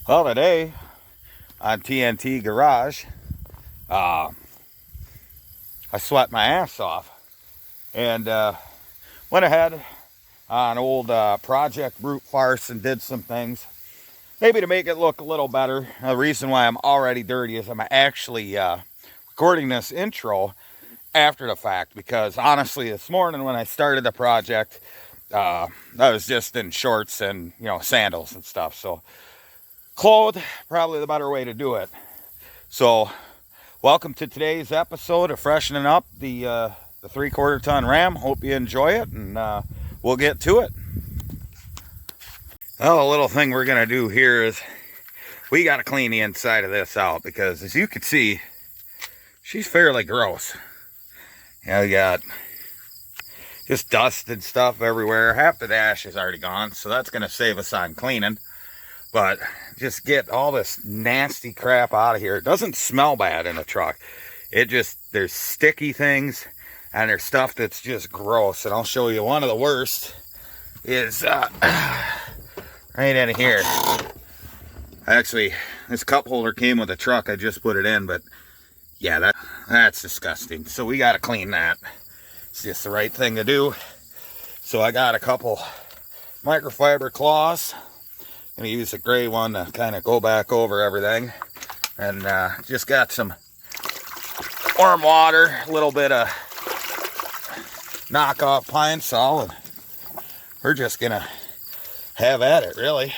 Well, today on T.N.T Garage, I sweat my ass off and went ahead on old project brute Farce and did some things, maybe to make it look a little better. The reason why I'm already dirty is I'm actually recording this intro after the fact, because honestly, this morning when I started the project, I was just in shorts and sandals and stuff. So clothed, probably the better way to do it. So welcome to today's episode of freshening up the 3/4 ton Ram. Hope you enjoy it, and we'll get to it. Well, a little thing we're gonna do here is we got to clean the inside of this out, because as you can see, she's fairly gross. You got just dust and stuff everywhere. Half the dash is already gone, so that's gonna save us on cleaning. But just get all this nasty crap out of here. It doesn't smell bad in a truck. There's sticky things and there's stuff that's just gross. And I'll show you one of the worst is right in here. Actually, this cup holder came with a truck. I just put it in, but yeah, that's disgusting. So we got to clean that. It's just the right thing to do. So I got a couple microfiber cloths. I'm gonna use a gray one to kind of go back over everything, and just got some warm water, a little bit of knockoff Pine Sol, and we're just gonna have at it. Really,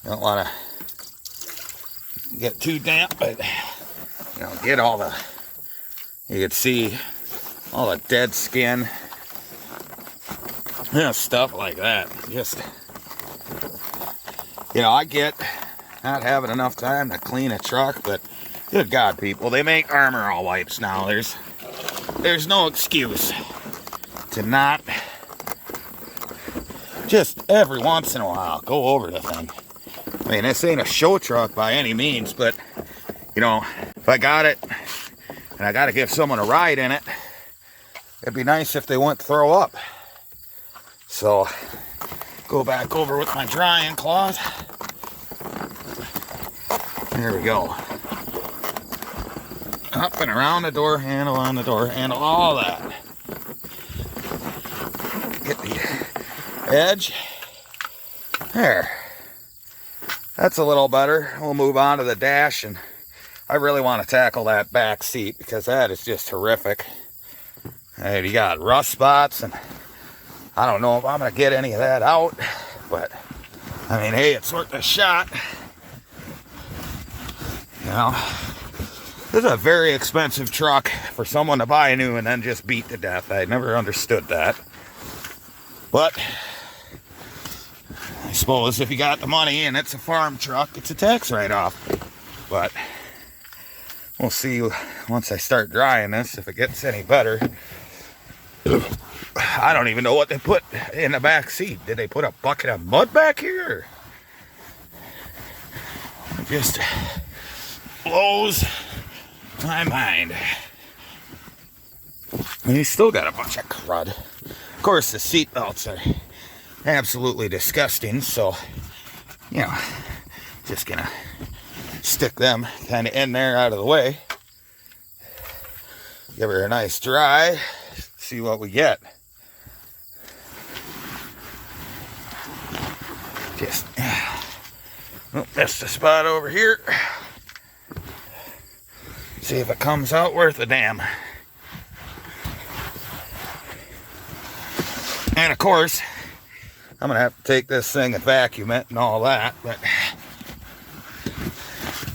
don't want to get too damp, but get all the, you can see all the dead skin, stuff like that. Just, I get not having enough time to clean a truck, but good God, people, they make Armor All wipes now. There's no excuse to not just every once in a while go over the thing. I mean, this ain't a show truck by any means, but if I got it and I got to give someone a ride in it, it'd be nice if they wouldn't throw up. So go back over with my drying cloth. There we go. Up and around the door handle, on the door handle, all that. Get the edge. There. That's a little better. We'll move on to the dash, and I really want to tackle that back seat because that is just horrific. And you got rust spots, and I don't know if I'm going to get any of that out, but I mean, hey, it's worth a shot. This is a very expensive truck for someone to buy new and then just beat to death. I never understood that. But I suppose if you got the money and it's a farm truck, it's a tax write-off. But we'll see once I start drying this if it gets any better. I don't even know what they put in the back seat. Did they put a bucket of mud back here? It just blows my mind. And he's still got a bunch of crud. Of course, the seat belts are absolutely disgusting, so just gonna stick them kind of in there out of the way. Give her a nice dry. See what we get. Just missed a spot over here. See if it comes out worth a damn. And of course, I'm gonna have to take this thing and vacuum it and all that. But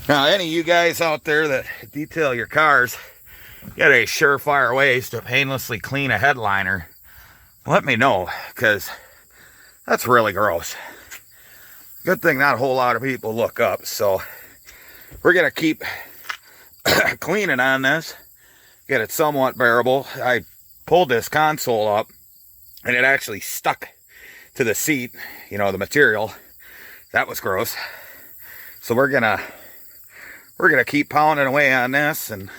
now, any of you guys out there that detail your cars, got a surefire ways to painlessly clean a headliner, let me know, because that's really gross. Good thing not a whole lot of people look up, so we're gonna keep cleaning on this, get it somewhat bearable. I pulled this console up and it actually stuck to the seat, the material. That was gross. So we're gonna keep pounding away on this and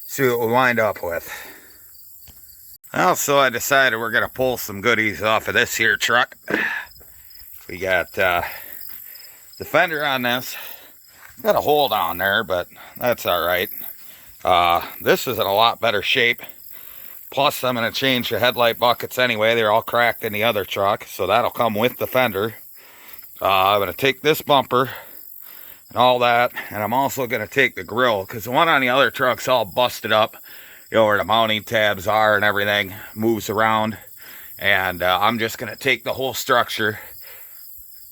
see what we wind up with. Well, so I decided we're gonna pull some goodies off of this here truck. We got The fender on this got a hole down there, but that's all right. This is in a lot better shape. Plus, I'm going to change the headlight buckets anyway. They're all cracked in the other truck, so that'll come with the fender. I'm going to take this bumper and all that, and I'm also going to take the grill, because the one on the other truck's all busted up, you know, where the mounting tabs are and everything moves around. And I'm just going to take the whole structure,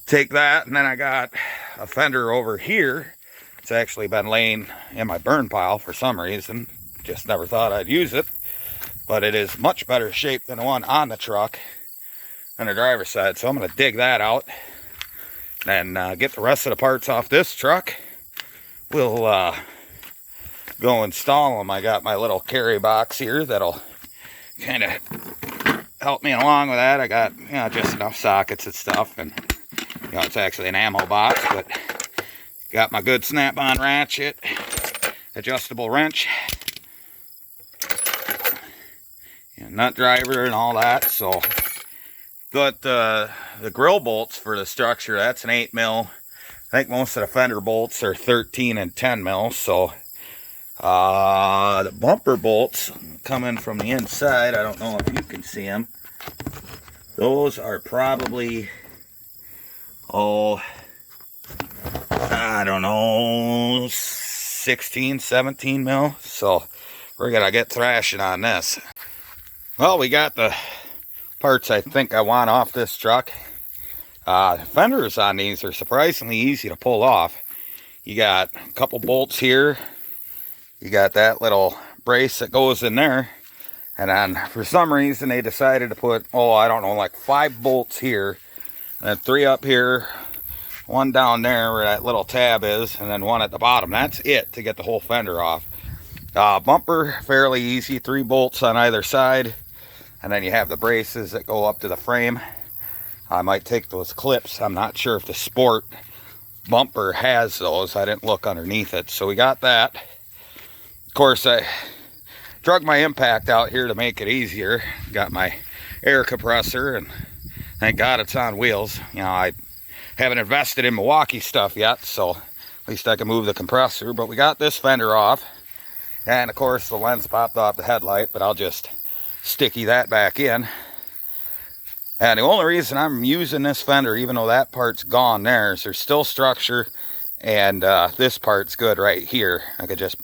take that, and then I got a fender over here. It's actually been laying in my burn pile for some reason. Just never thought I'd use it. But it is much better shape than the one on the truck on the driver's side. So I'm going to dig that out and get the rest of the parts off this truck. We'll go install them. I got my little carry box here that'll kind of help me along with that. I got, you know, just enough sockets and stuff. And, you know, it's actually an ammo box, but got my good snap-on ratchet, adjustable wrench, nut driver and all that. So got the grill bolts for the structure. That's an 8mm. I think most of the fender bolts are 13 and 10 mil. So the bumper bolts coming from the inside, I don't know if you can see them. Those are probably, oh, I don't know, 16, 17 mil. So we're gonna get thrashing on this. Well, we got the parts I think I want off this truck. Fenders on these are surprisingly easy to pull off. You got a couple bolts here. You got that little brace that goes in there. And then for some reason they decided to put, oh, I don't know, like 5 bolts here. And then 3 up here. 1 down there where that little tab is. And then 1 at the bottom. That's it to get the whole fender off. Bumper, fairly easy. 3 bolts on either side. And then you have the braces that go up to the frame. I might take those clips. I'm not sure if the Sport bumper has those. I didn't look underneath it. So we got that. Of course, I drug my impact out here to make it easier. Got my air compressor, and thank God it's on wheels. You know, I haven't invested in Milwaukee stuff yet, so at least I can move the compressor. But we got this fender off. And of course, the lens popped off the headlight, but I'll just sticky that back in. And the only reason I'm using this fender, even though that part's gone there, is there's still structure, and this part's good right here. I could just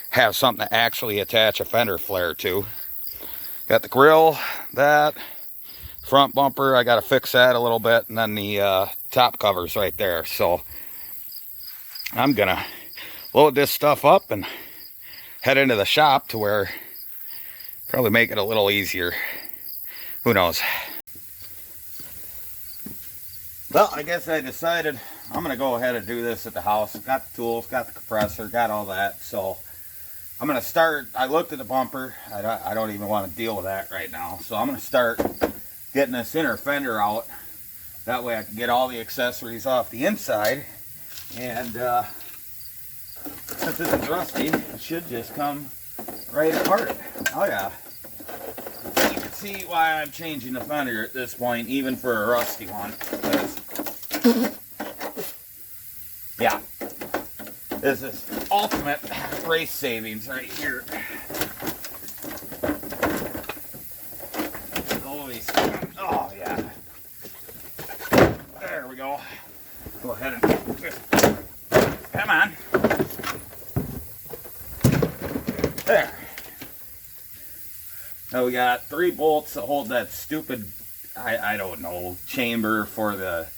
have something to actually attach a fender flare to. Got the grill, that front bumper, I got to fix that a little bit, and then the top covers right there. So I'm gonna load this stuff up and head into the shop to where probably make it a little easier. Who knows? Well, I guess I decided I'm going to go ahead and do this at the house. Got the tools, got the compressor, got all that. So I'm going to start. I looked at the bumper. I don't even want to deal with that right now. So I'm going to start getting this inner fender out. That way I can get all the accessories off the inside. And since this is rusty, it should just come right apart. Oh yeah. You can see why I'm changing the fender at this point, even for a rusty one. Yeah, this is ultimate race savings right here. Holy, oh yeah. There we go. Go ahead and just, come on. There. Now we got 3 bolts that hold that stupid, I don't know, chamber for the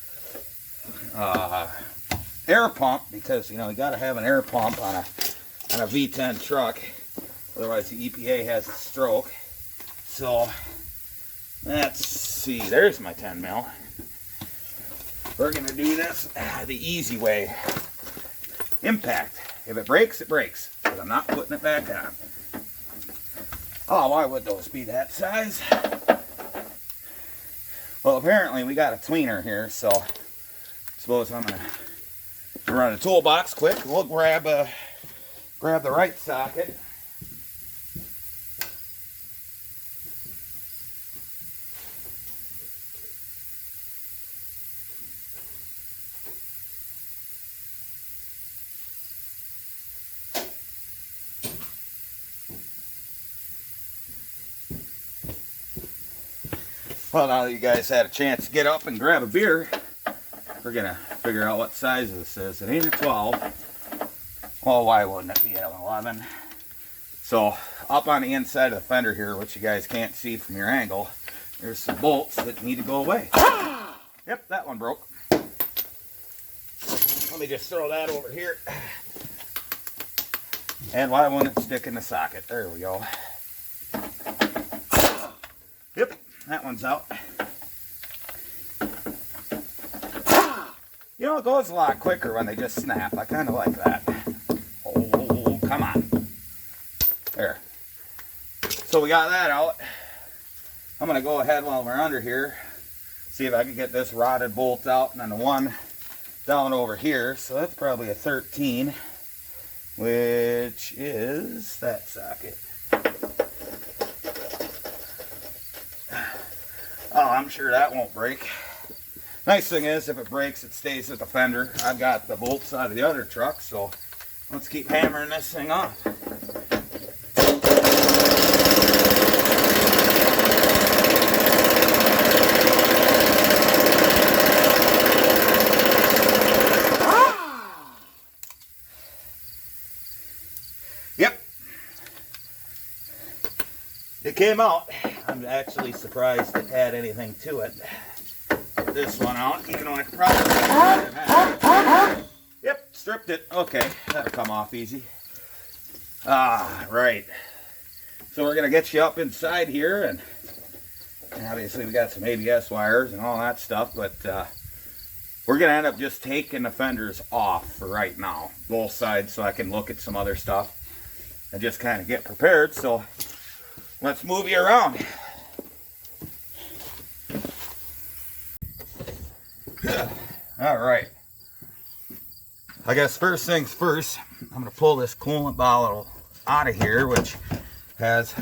air pump, because you know you got to have an air pump on a V10 truck, otherwise the EPA has a stroke. So let's see, there's my 10 mil. We're gonna do this the easy way. Impact. If it breaks, it breaks, but I'm not putting it back on. Oh, why would those be that size? Well, apparently we got a tweener here, so I suppose I'm gonna run a toolbox quick. We'll grab the right socket. Well, now that you guys had a chance to get up and grab a beer, we're gonna figure out what size this is. It ain't a 12. Well, why wouldn't it be an 11? So up on the inside of the fender here, which you guys can't see from your angle, there's some bolts that need to go away. Yep, that one broke. Let me just throw that over here. And why wouldn't it stick in the socket? There we go. Yep, that one's out. You know, it goes a lot quicker when they just snap. I kind of like that. Oh, come on. There. So we got that out. I'm going to go ahead while we're under here, see if I can get this rotted bolt out, and then the one down over here. So that's probably a 13, which is that socket. Oh, I'm sure that won't break. Nice thing is, if it breaks, it stays at the fender. I've got the bolts out of the other truck, so let's keep hammering this thing off. Yep. It came out. I'm actually surprised it had anything to it. Get this one out, even though I could probably... Yep, stripped it. Okay, that'll come off easy. Ah, right. So we're going to get you up inside here, and obviously we got some ABS wires and all that stuff, but we're going to end up just taking the fenders off for right now, both sides, so I can look at some other stuff and just kind of get prepared. So let's move you around. All right. I guess first things first, I'm going to pull this coolant bottle out of here, which has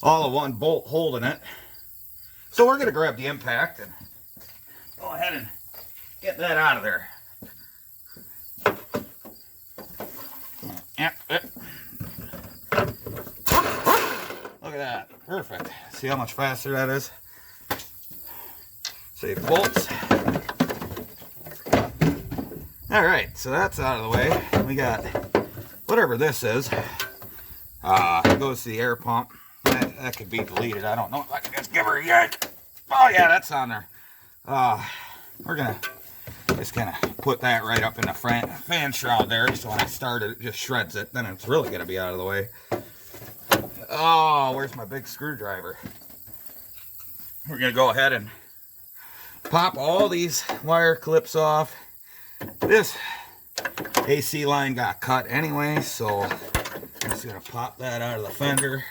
all of one bolt holding it. So we're going to grab the impact and go ahead and get that out of there. Yep. Look at that. Perfect. See how much faster that is? Save bolts. Alright, so that's out of the way. We got whatever this is. It goes to the air pump. That could be deleted. I don't know if I can just give her a yank. Oh yeah, that's on there. We're gonna just kind of put that right up in the fan shroud there, so when I start it, it just shreds it. Then it's really gonna be out of the way. Oh, where's my big screwdriver? We're gonna go ahead and pop all these wire clips off. This AC line got cut anyway, so I'm just gonna pop that out of the fender,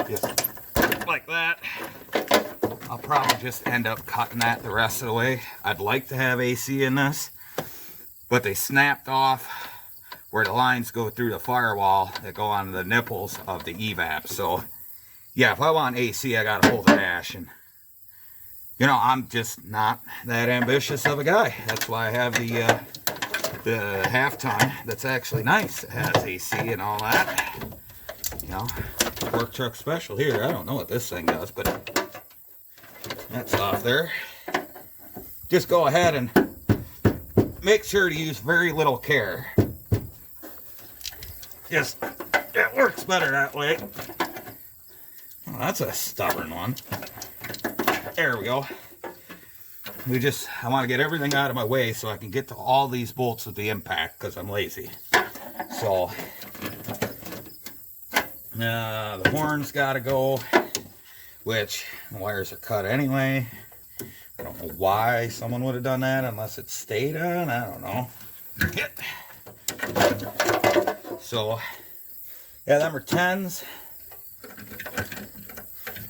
just like that. I'll probably just end up cutting that the rest of the way. I'd like to have AC in this, but they snapped off where the lines go through the firewall that go on the nipples of the evap. So yeah, if I want AC, I gotta hold the dash, and you know, I'm just not that ambitious of a guy. That's why I have the half-ton that's actually nice. It has AC and all that. You know, work truck special here. I don't know what this thing does, but that's off there. Just go ahead and make sure to use very little care. Just, it works better that way. Well, that's a stubborn one. There we go. I want to get everything out of my way so I can get to all these bolts with the impact, because I'm lazy. So, the horn's got to go, which the wires are cut anyway. I don't know why someone would have done that unless it stayed on. I don't know. So, yeah, them are 10s.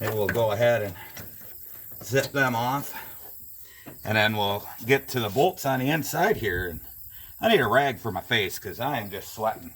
Maybe we'll go ahead and zip them off, and then we'll get to the bolts on the inside here. And I need a rag for my face because I am just sweating.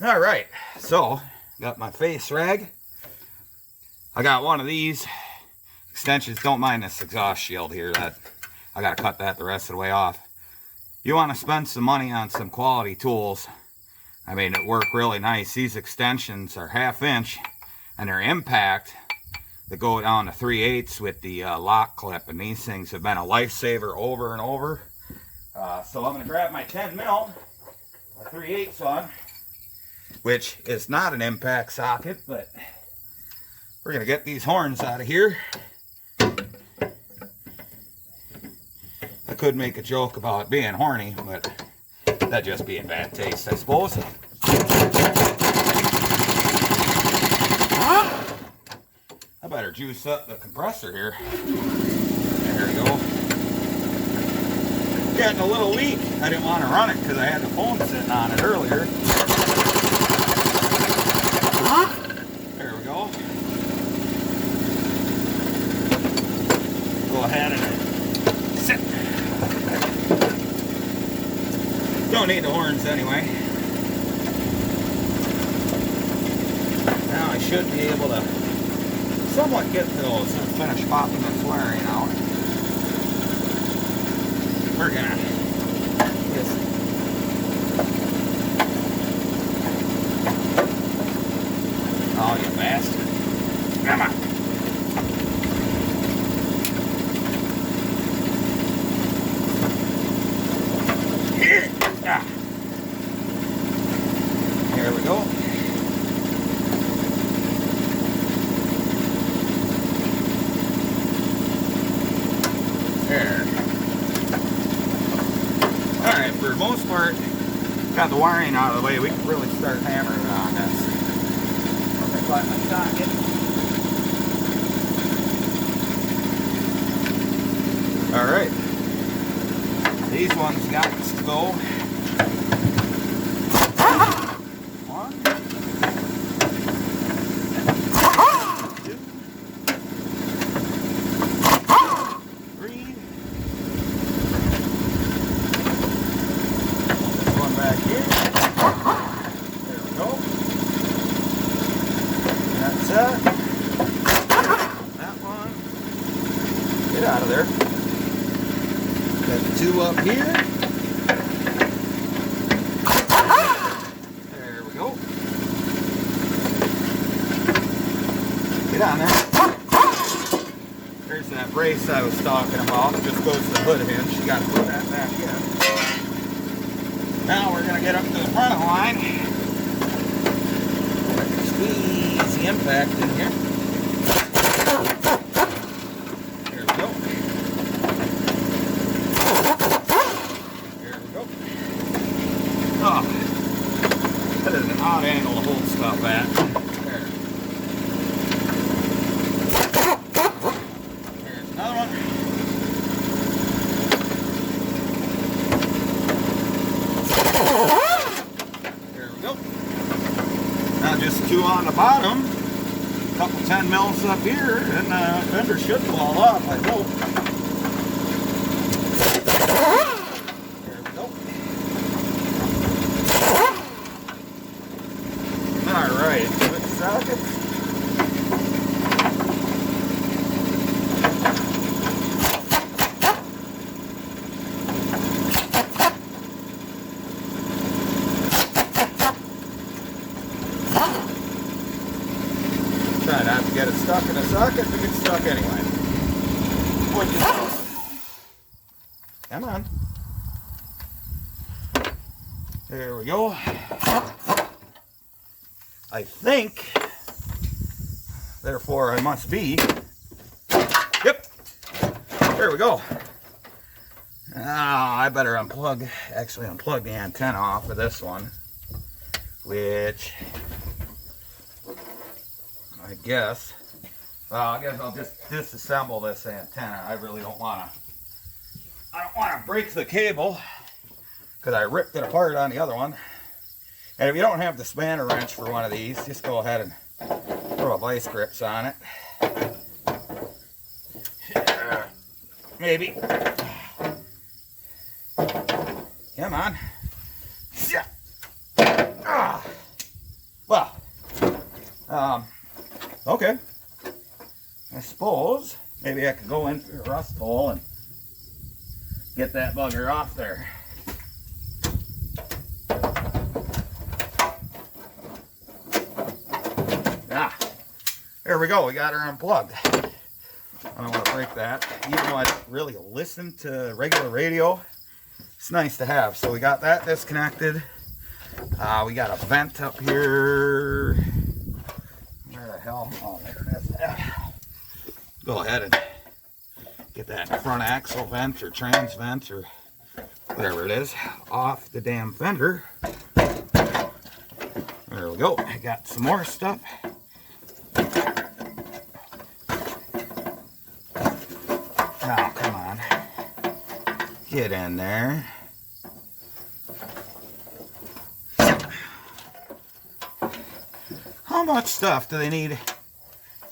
All right, so got my face rag. I got one of these extensions. Don't mind this exhaust shield here. That I gotta cut that the rest of the way off. You want to spend some money on some quality tools. I mean, it work really nice. These extensions are 1/2 inch, and they're impact that go down to 3/8 with the lock clip, and these things have been a lifesaver over and over. So I'm going to grab my 10 mil, a 3/8 on, which is not an impact socket, but we're going to get these horns out of here. I could make a joke about being horny, but that'd just be in bad taste, I suppose. I better juice up the compressor here. There we go. Getting a little leak. I didn't want to run it because I had the phone sitting on it earlier. There we go. Go ahead and sit. Don't need the horns anyway. Now I should be able to somewhat get those and finish popping this wiring out. We're gonna just oh, you bastard. Come on. Here we go. There. Alright, for the most part, got the wiring out of the way. We can really start hammering on this. I'm going to my socket. Alright. These ones got to go. One. Two. Three. One back here. There we go. That's that. That one. Get out of there. Got the two up here. There we go. Get on there. There's that brace I was talking about. It just goes to the hood hinge. You got to put that back in. Now we're going to get up to the front of the line. Squeeze the impact in here. There we go. There we go. Oh, that is an odd angle to hold stuff at. There. Here's another one. There we go. Now just two on the bottom. A couple 10 mils up here, and the fender should fall off, I hope. There we go. Alright, switch sockets. Try not to get it stuck in a socket, but get stuck anyway. Come on. There we go. I think, therefore I must be. Yep. There we go. Now I better actually unplug the antenna off of this one, which I guess I'll just disassemble this antenna. I really don't want to break the cable because I ripped it apart on the other one. And if you don't have the spanner wrench for one of these, just go ahead and throw a vice grips on it. Maybe. Come on. Yeah. I could go in through a rust hole and get that bugger off there. Ah, there we go. We got her unplugged. I don't want to break that. Even though I don't really listen to regular radio, it's nice to have. So we got that disconnected. We got a vent up here. Where the hell? Oh, there it is. Go ahead and get that front axle vent or trans vent or whatever it is off the damn fender. There we go. I got some more stuff. Oh, come on. Get in there. How much stuff do they need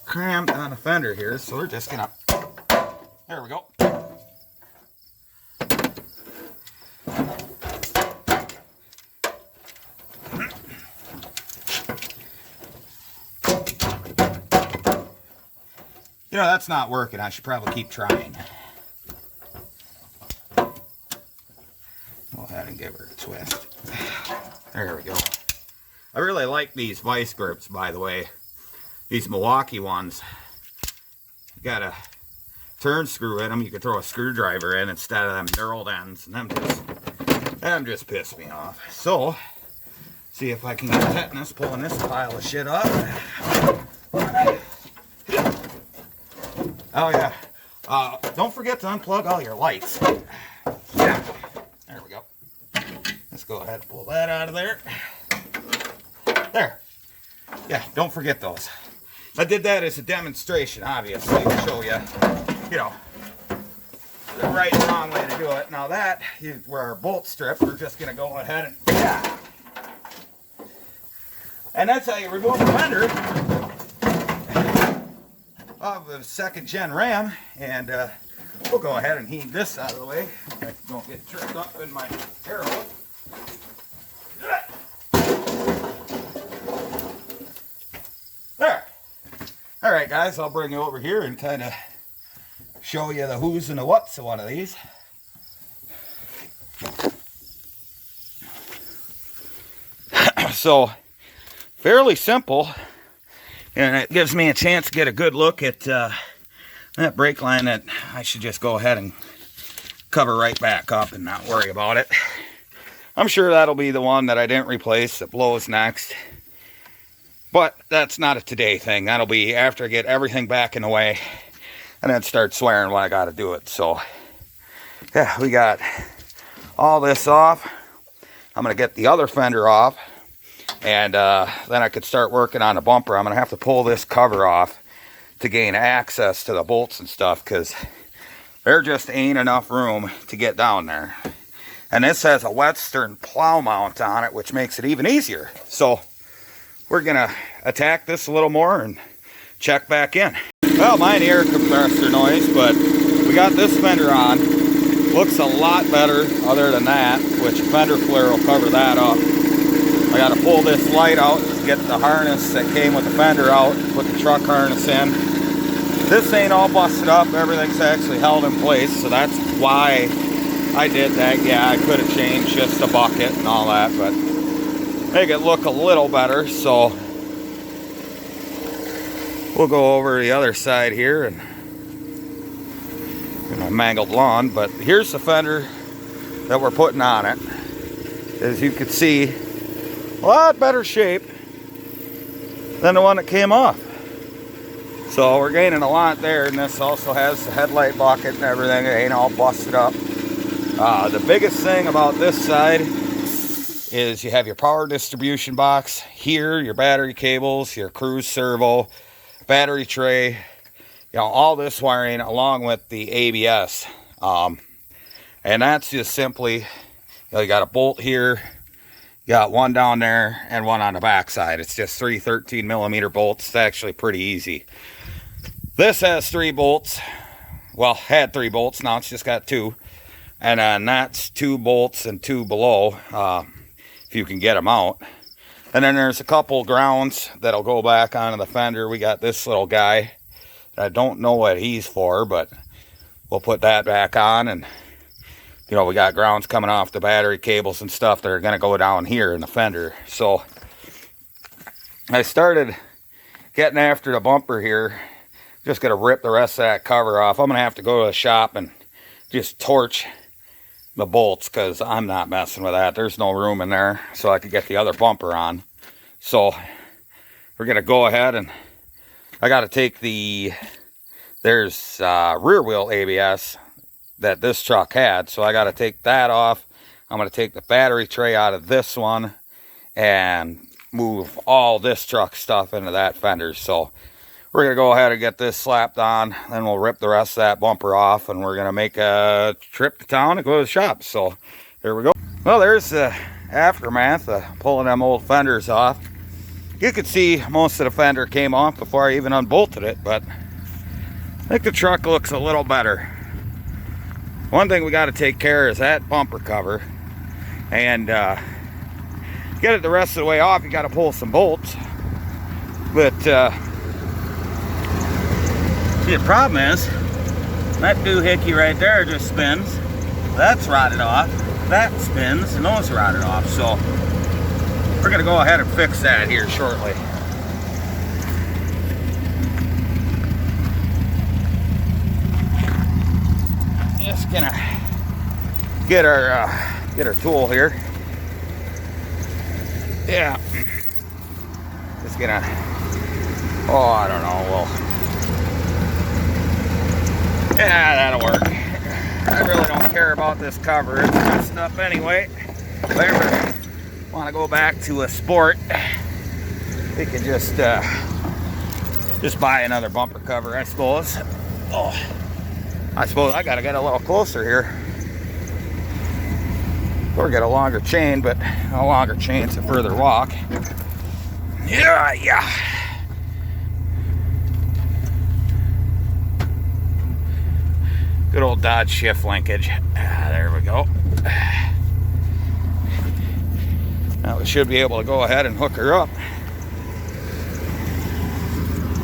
crammed on a fender here? So we're just gonna, there we go. You know, that's not working. I should probably keep trying. Go ahead and give her a twist. There we go. I really like these vice grips, by the way. These Milwaukee ones. You got a turn screw in them. You could throw a screwdriver in instead of them knurled ends. And them just piss me off. So, see if I can get tetanus pulling this pile of shit up. Oh yeah. Don't forget to unplug all your lights. Yeah. There we go. Let's go ahead and pull that out of there. There. Yeah, don't forget those. I did that as a demonstration, obviously, to show you, you know, the right and wrong way to do it. Now that is where our bolt strip, we're just going to go ahead and, yeah. And that's how you remove the fender of a 2nd gen Ram. And we'll go ahead and heave this out of the way. I don't get tripped up in my arrow. There. All right, guys, I'll bring you over here and kind of show you the who's and the what's of one of these. So, fairly simple, and it gives me a chance to get a good look at that brake line that I should just go ahead and cover right back up and not worry about it. I'm sure that'll be the one that I didn't replace that blows next. But that's not a today thing. That'll be after I get everything back in the way and then start swearing when I got to do it. So, yeah, we got all this off. I'm going to get the other fender off. And then I could start working on the bumper. I'm going to have to pull this cover off to gain access to the bolts and stuff, because there just ain't enough room to get down there. And this has a Western plow mount on it, which makes it even easier. So we're going to attack this a little more and check back in. Well, mine air compressor noise, but we got this fender on. Looks a lot better other than that, which fender flare will cover that up. I got to pull this light out, get the harness that came with the fender out, put the truck harness in. This ain't all busted up. Everything's actually held in place, so that's why I did that. Yeah, I could have changed just the bucket and all that, but make it look a little better. So we'll go over the other side here and my mangled lawn. But here's the fender that we're putting on it. As you can see, a lot better shape than the one that came off. So we're gaining a lot there, and this also has the headlight bucket and everything. It ain't all busted up. The biggest thing about this side is you have your power distribution box here, your battery cables, your cruise servo, battery tray, you know, all this wiring along with the ABS. And that's just simply, you know, you got a bolt here, you got one down there and one on the back side. It's just 3 13mm bolts. It's actually pretty easy. This has 3 bolts. Well, had 3 bolts, now it's just got 2. And then that's 2 bolts and 2 below, if you can get them out. And then there's a couple grounds that'll go back onto the fender. We got this little guy I don't know what he's for, but we'll put that back on. And you know, we got grounds coming off the battery cables and stuff that are going to go down here in the fender. So I started getting after the bumper here. Just going to rip the rest of that cover off. I'm going to have to go to the shop and just torch the bolts, because I'm not messing with that. There's no room in there so I could get the other bumper on. So we're going to go ahead, and I got to take there's rear wheel ABS that this truck had, so I got to take that off. I'm going to take the battery tray out of this one and move all this truck stuff into that fender. So we're going to go ahead and get this slapped on, then we'll rip the rest of that bumper off, and we're going to make a trip to town and go to the shop. So here we go. Well, there's the aftermath of pulling them old fenders off. You could see most of the fender came off before I even unbolted it, but I think the truck looks a little better. One thing we got to take care of is that bumper cover, and get it the rest of the way off. You got to pull some bolts, but see, the problem is that doohickey right there just spins. That's rotted off. That spins, and those rotted off. So we're gonna go ahead and fix that here shortly. Just gonna get our tool here. Yeah. Just gonna. Oh, I don't know. Well. Yeah, that'll work. I really don't care about this cover. It's messed up anyway. If I ever want to go back to a sport, we can just buy another bumper cover, I suppose. Oh, I suppose I gotta get a little closer here, or get a longer chain. But a longer chain's a further walk. Yeah. Good old Dodge shift linkage. There we go. Now we should be able to go ahead and hook her up.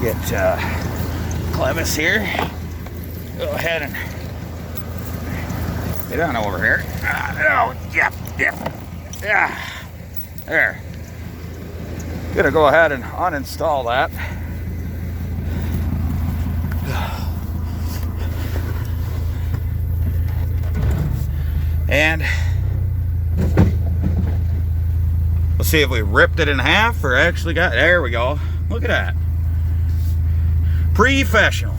Get clevis here. Go ahead and get on over here. Oh, yep. Yeah. There. Gonna go ahead and uninstall that. And let's see if we ripped it in half or actually got, there we go. Look at that. Professional.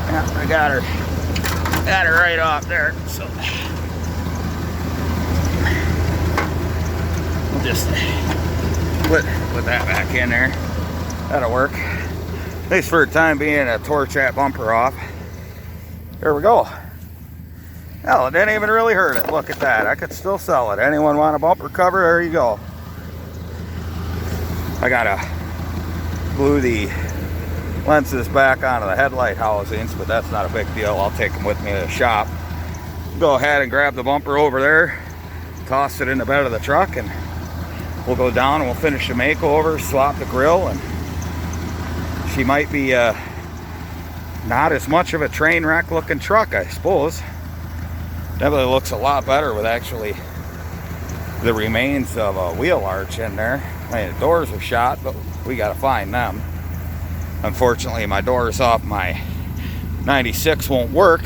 Yeah, I got her right off there. So we'll just put that back in there. That'll work. At least for the time being, a torch that bumper off. There we go. Hell, it didn't even really hurt it. Look at that. I could still sell it. Anyone want a bumper cover? There you go. I gotta glue the lenses back onto the headlight housings, but that's not a big deal. I'll take them with me to the shop. Go ahead and grab the bumper over there, toss it in the bed of the truck, and we'll go down and we'll finish the makeover, swap the grille, and she might be not as much of a train wreck looking truck, I suppose. Definitely looks a lot better with actually the remains of a wheel arch in there. I mean, the doors are shot, but we got to find them. Unfortunately, my doors off my 96 won't work.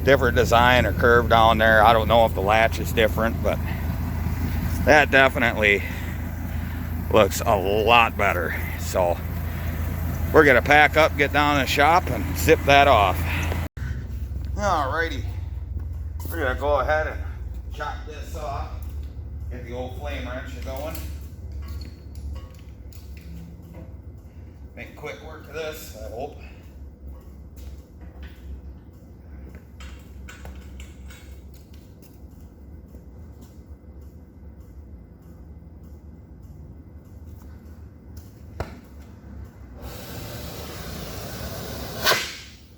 Different design or curve down there. I don't know if the latch is different, but that definitely looks a lot better. So we're gonna pack up, get down to the shop, and zip that off. Alrighty, we're gonna go ahead and chop this off, get the old flame wrench going. Make quick work of this, I hope.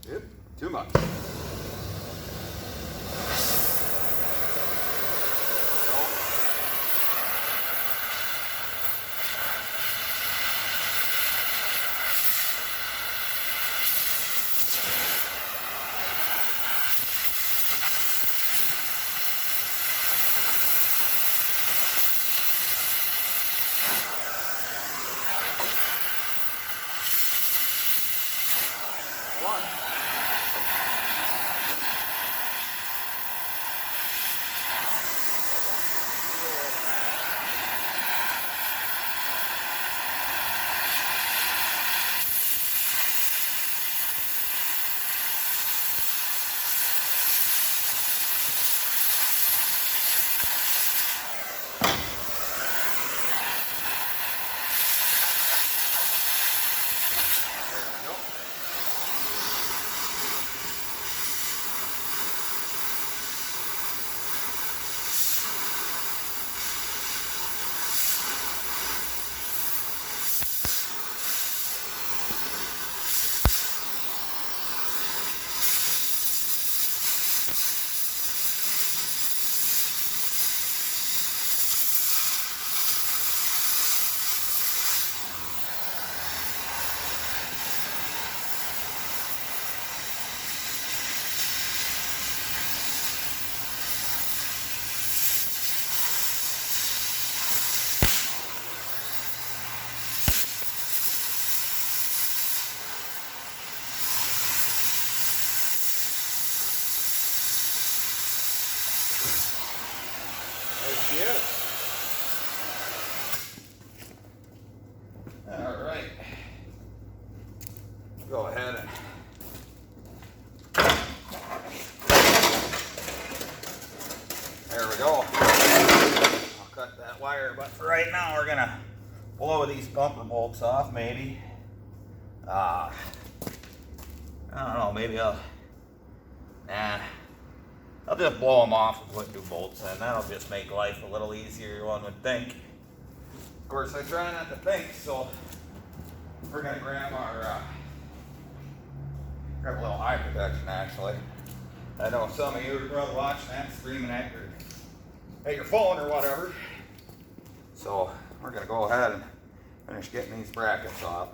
Yep, too much. Yes. All right. Go ahead and there we go. I'll cut that wire, but for right now we're gonna blow these bumper bolts off. Maybe. I don't know. Maybe I'll just blow them off and put new bolts in. That'll just make life a little easier, one would think. Of course, I try not to think, so we're gonna grab our grab a little eye protection. Actually, I know some of you are probably watching that, screaming at your phone or whatever. So we're gonna go ahead and finish getting these brackets off.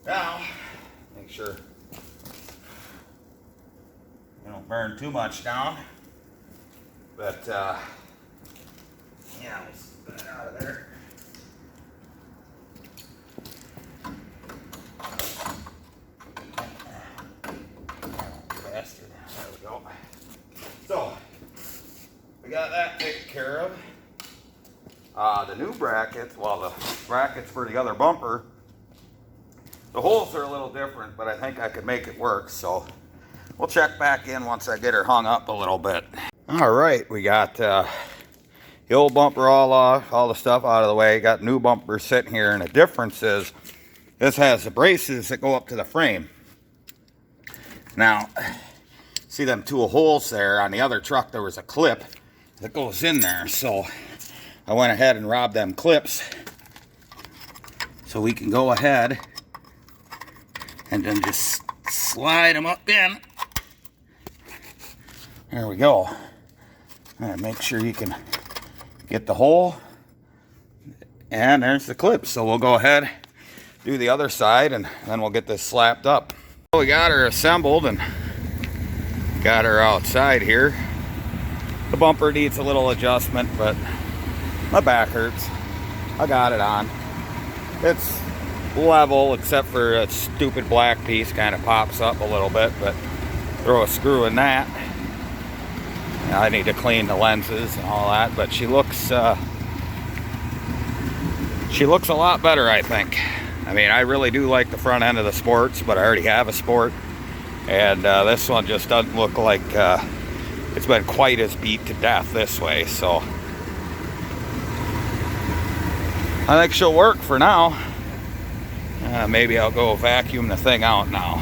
Now, make sure you don't burn too much down, but yeah, let's get that out of there. Bastard. There we go. So, we got that taken care of. The new brackets, well, the brackets for the other bumper, the holes are a little different, but I think I could make it work. So we'll check back in once I get her hung up a little bit. All right, we got the old bumper all off, all the stuff out of the way. Got new bumpers sitting here, and the difference is this has the braces that go up to the frame. Now, see them 2 holes there? On the other truck there was a clip that goes in there, so I went ahead and robbed them clips so we can go ahead and then just slide them up in. There we go. And make sure you can get the hole, and there's the clip. So we'll go ahead, do the other side, and then we'll get this slapped up. So we got her assembled and got her outside here. The bumper needs a little adjustment, but my back hurts. I got it on. It's level except for a stupid black piece kind of pops up a little bit, but throw a screw in that. I need to clean the lenses and all that, but she looks a lot better, I think. I mean, I really do like the front end of the Sports, but I already have a Sport, and this one just doesn't look like it's been quite as beat to death this way, so I think she'll work for now. Maybe I'll go vacuum the thing out now.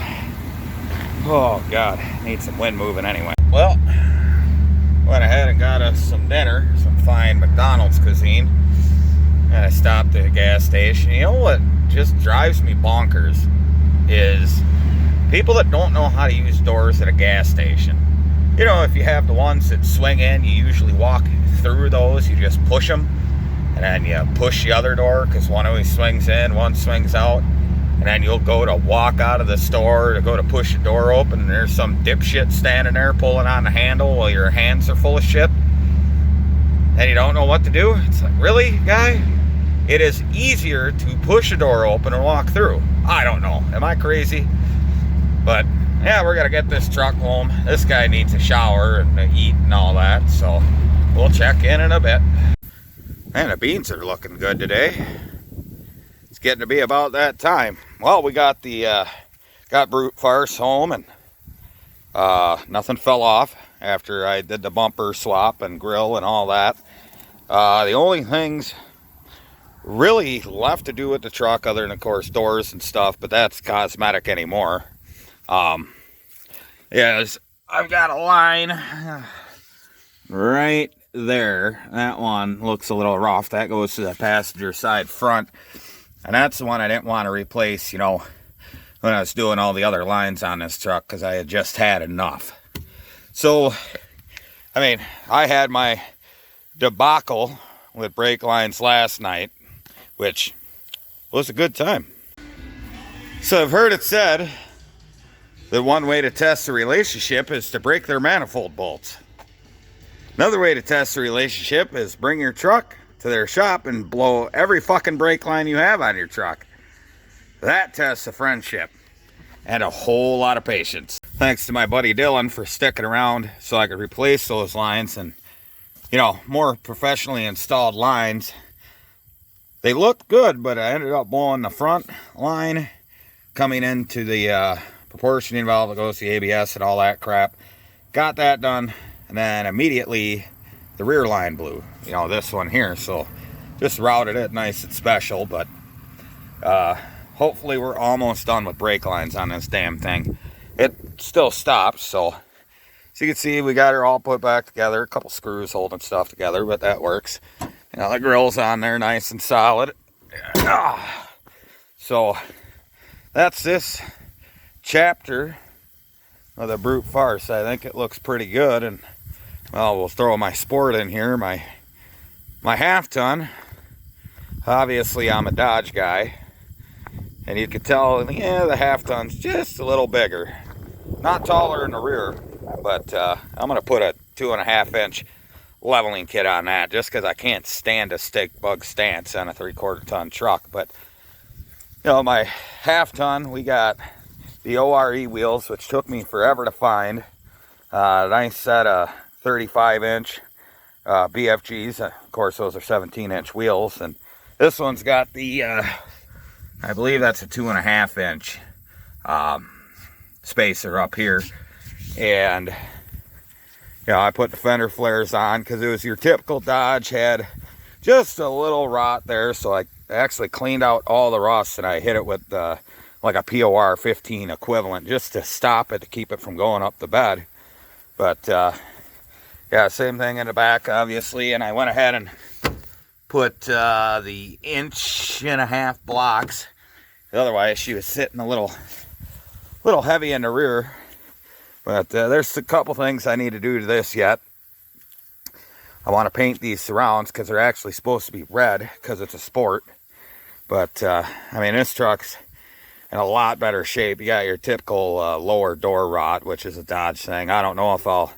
Oh God, need some wind moving anyway. Well, went ahead and got us some dinner, some fine McDonald's cuisine, and I stopped at a gas station. You know what just drives me bonkers is people that don't know how to use doors at a gas station. You know, if you have the ones that swing in, you usually walk through those, you just push them, and then you push the other door because one always swings in, one swings out. And then you'll go to walk out of the store to go to push the door open, and there's some dipshit standing there pulling on the handle while your hands are full of shit. And you don't know what to do. It's like, really, guy? It is easier to push the door open and walk through. I don't know. Am I crazy? But, yeah, we're going to get this truck home. This guy needs a shower and to eat and all that, so we'll check in a bit. Man, the beans are looking good today. It's getting to be about that time. Well, we got the got Brute Farce home, and nothing fell off after I did the bumper swap and grill and all that. The only things really left to do with the truck, other than of course doors and stuff, but that's cosmetic anymore. Yes, I've got a line right there. That one looks a little rough. That goes to the passenger side front. And that's the one I didn't want to replace, you know, when I was doing all the other lines on this truck, because I had just had enough. So, I mean, I had my debacle with brake lines last night, which was a good time. So I've heard it said that one way to test a relationship is to break their manifold bolts. Another way to test a relationship is bring your truck to their shop and blow every fucking brake line you have on your truck. That tests a friendship and a whole lot of patience. Thanks to my buddy Dylan for sticking around so I could replace those lines, and you know, more professionally installed lines. They looked good, but I ended up blowing the front line coming into the proportioning valve that goes to the ABS and all that crap. Got that done, and then immediately the rear line blew, you know, this one here. So just routed it nice and special, but hopefully we're almost done with brake lines on this damn thing. It still stops, so as you can see, we got her all put back together, a couple screws holding stuff together, but that works. You know, the grille's on there nice and solid. So that's this chapter of the Brute Farce. I think it looks pretty good, and well, we'll throw my Sport in here, my half ton. Obviously, I'm a Dodge guy, and you can tell, yeah, the half ton's just a little bigger, not taller in the rear, but I'm gonna put a 2.5 inch leveling kit on that, just because I can't stand a stick bug stance on a 3/4 ton truck. But you know, my half ton, we got the ORE wheels, which took me forever to find. Nice set of 35 inch BFGs. Of course, those are 17 inch wheels, and this one's got the I believe that's a 2.5 inch spacer up here. And you know, I put the fender flares on because it was your typical Dodge, had just a little rot there. So I actually cleaned out all the rust and I hit it with like a POR 15 equivalent just to stop it, to keep it from going up the bed. But yeah, same thing in the back, obviously. And I went ahead and put the 1.5 inch blocks. Otherwise, she was sitting a little heavy in the rear. But there's a couple things I need to do to this yet. I want to paint these surrounds because they're actually supposed to be red because it's a sport. But I mean, this truck's in a lot better shape. You got your typical lower door rot, which is a Dodge thing. I don't know if I'll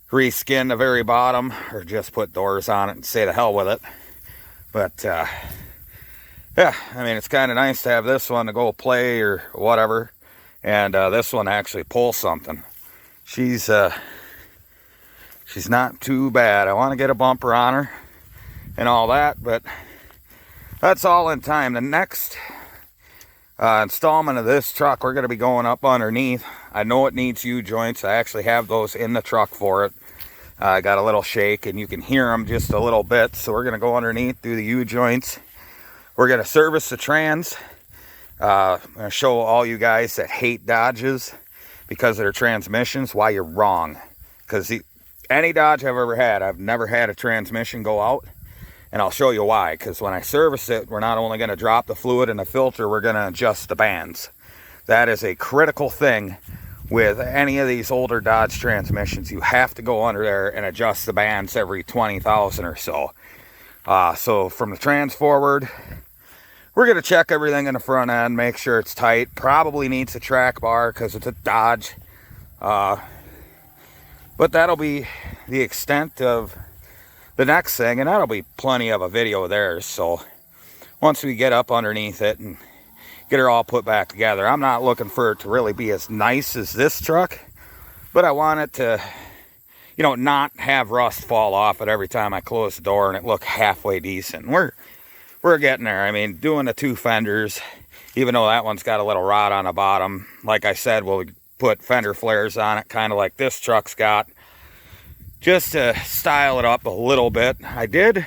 reskin the very bottom or just put doors on it and say the hell with it. But yeah, I mean, it's kind of nice to have this one to go play or whatever. And this one actually pulls something. She's not too bad. I want to get a bumper on her and all that, but that's all in time. The next installment of this truck, we're going to be going up underneath. I know it needs U-joints. I actually have those in the truck for it. I got a little shake and you can hear them just a little bit. So we're going to go underneath, do the U-joints. We're going to service the trans. I'm going to show all you guys that hate Dodges because of their transmissions why you're wrong. Because any Dodge I've ever had, I've never had a transmission go out. And I'll show you why. Because when I service it, we're not only going to drop the fluid and the filter, we're going to adjust the bands. That is a critical thing with any of these older Dodge transmissions. You have to go under there and adjust the bands every 20,000 or so. So from the trans forward, we're going to check everything in the front end, make sure it's tight. Probably needs a track bar because it's a Dodge. But that'll be the extent of the next thing, and that'll be plenty of a video there. So once we get up underneath it and get her all put back together, I'm not looking for it to really be as nice as this truck, but I want it to, you know, not have rust fall off it every time I close the door and it look halfway decent. We're getting there. I mean, doing the 2 fenders, even though that one's got a little rot on the bottom, like I said, we'll put fender flares on it, kind of like this truck's got, just to style it up a little bit. I did,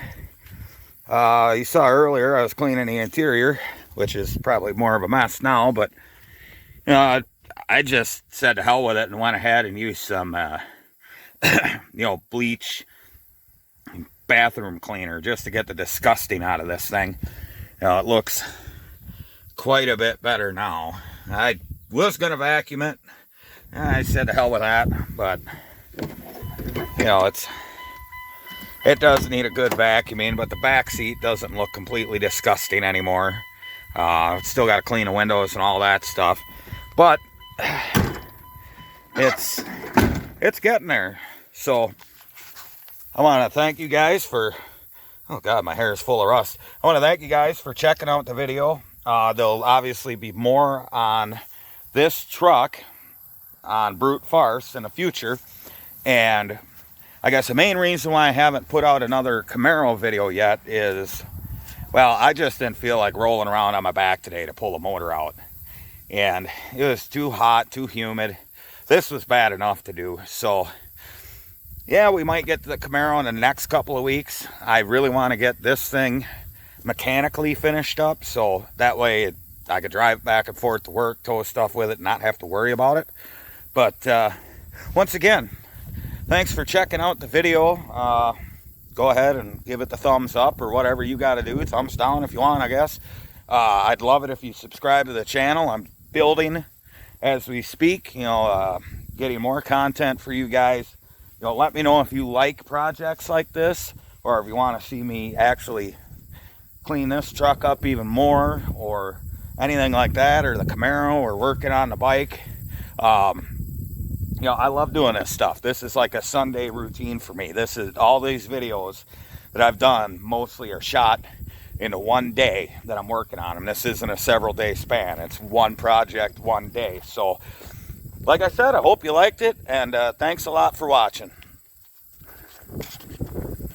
you saw earlier, I was cleaning the interior, which is probably more of a mess now, but you know, I just said to hell with it and went ahead and used some, you know, bleach, bathroom cleaner, just to get the disgusting out of this thing. You know, it looks quite a bit better now. I was going to vacuum it. I said to hell with that, but you know, it does need a good vacuuming, but the back seat doesn't look completely disgusting anymore. Still got to clean the windows and all that stuff, but it's getting there. So I want to thank you guys for, oh God, my hair is full of rust. I want to thank you guys for checking out the video. There'll obviously be more on this truck on Brute Farce in the future. And I guess the main reason why I haven't put out another Camaro video yet is, well, I just didn't feel like rolling around on my back today to pull the motor out. And it was too hot, too humid. This was bad enough to do. So yeah, we might get to the Camaro in the next couple of weeks. I really want to get this thing mechanically finished up, so that way I could drive back and forth to work, tow stuff with it, and not have to worry about it. But once again, thanks for checking out the video. Go ahead and give it the thumbs up or whatever you got to do. Thumbs down if you want, I guess. I'd love it if you subscribe to the channel. I'm building as we speak, you know, getting more content for you guys. You know, let me know if you like projects like this, or if you want to see me actually clean this truck up even more, or anything like that, or the Camaro, or working on the bike. You know, I love doing this stuff. This is like a Sunday routine for me. This is all these videos that I've done mostly are shot into one day that I'm working on them. This isn't a several day span. It's one project, one day. So like I said, I hope you liked it, and thanks a lot for watching.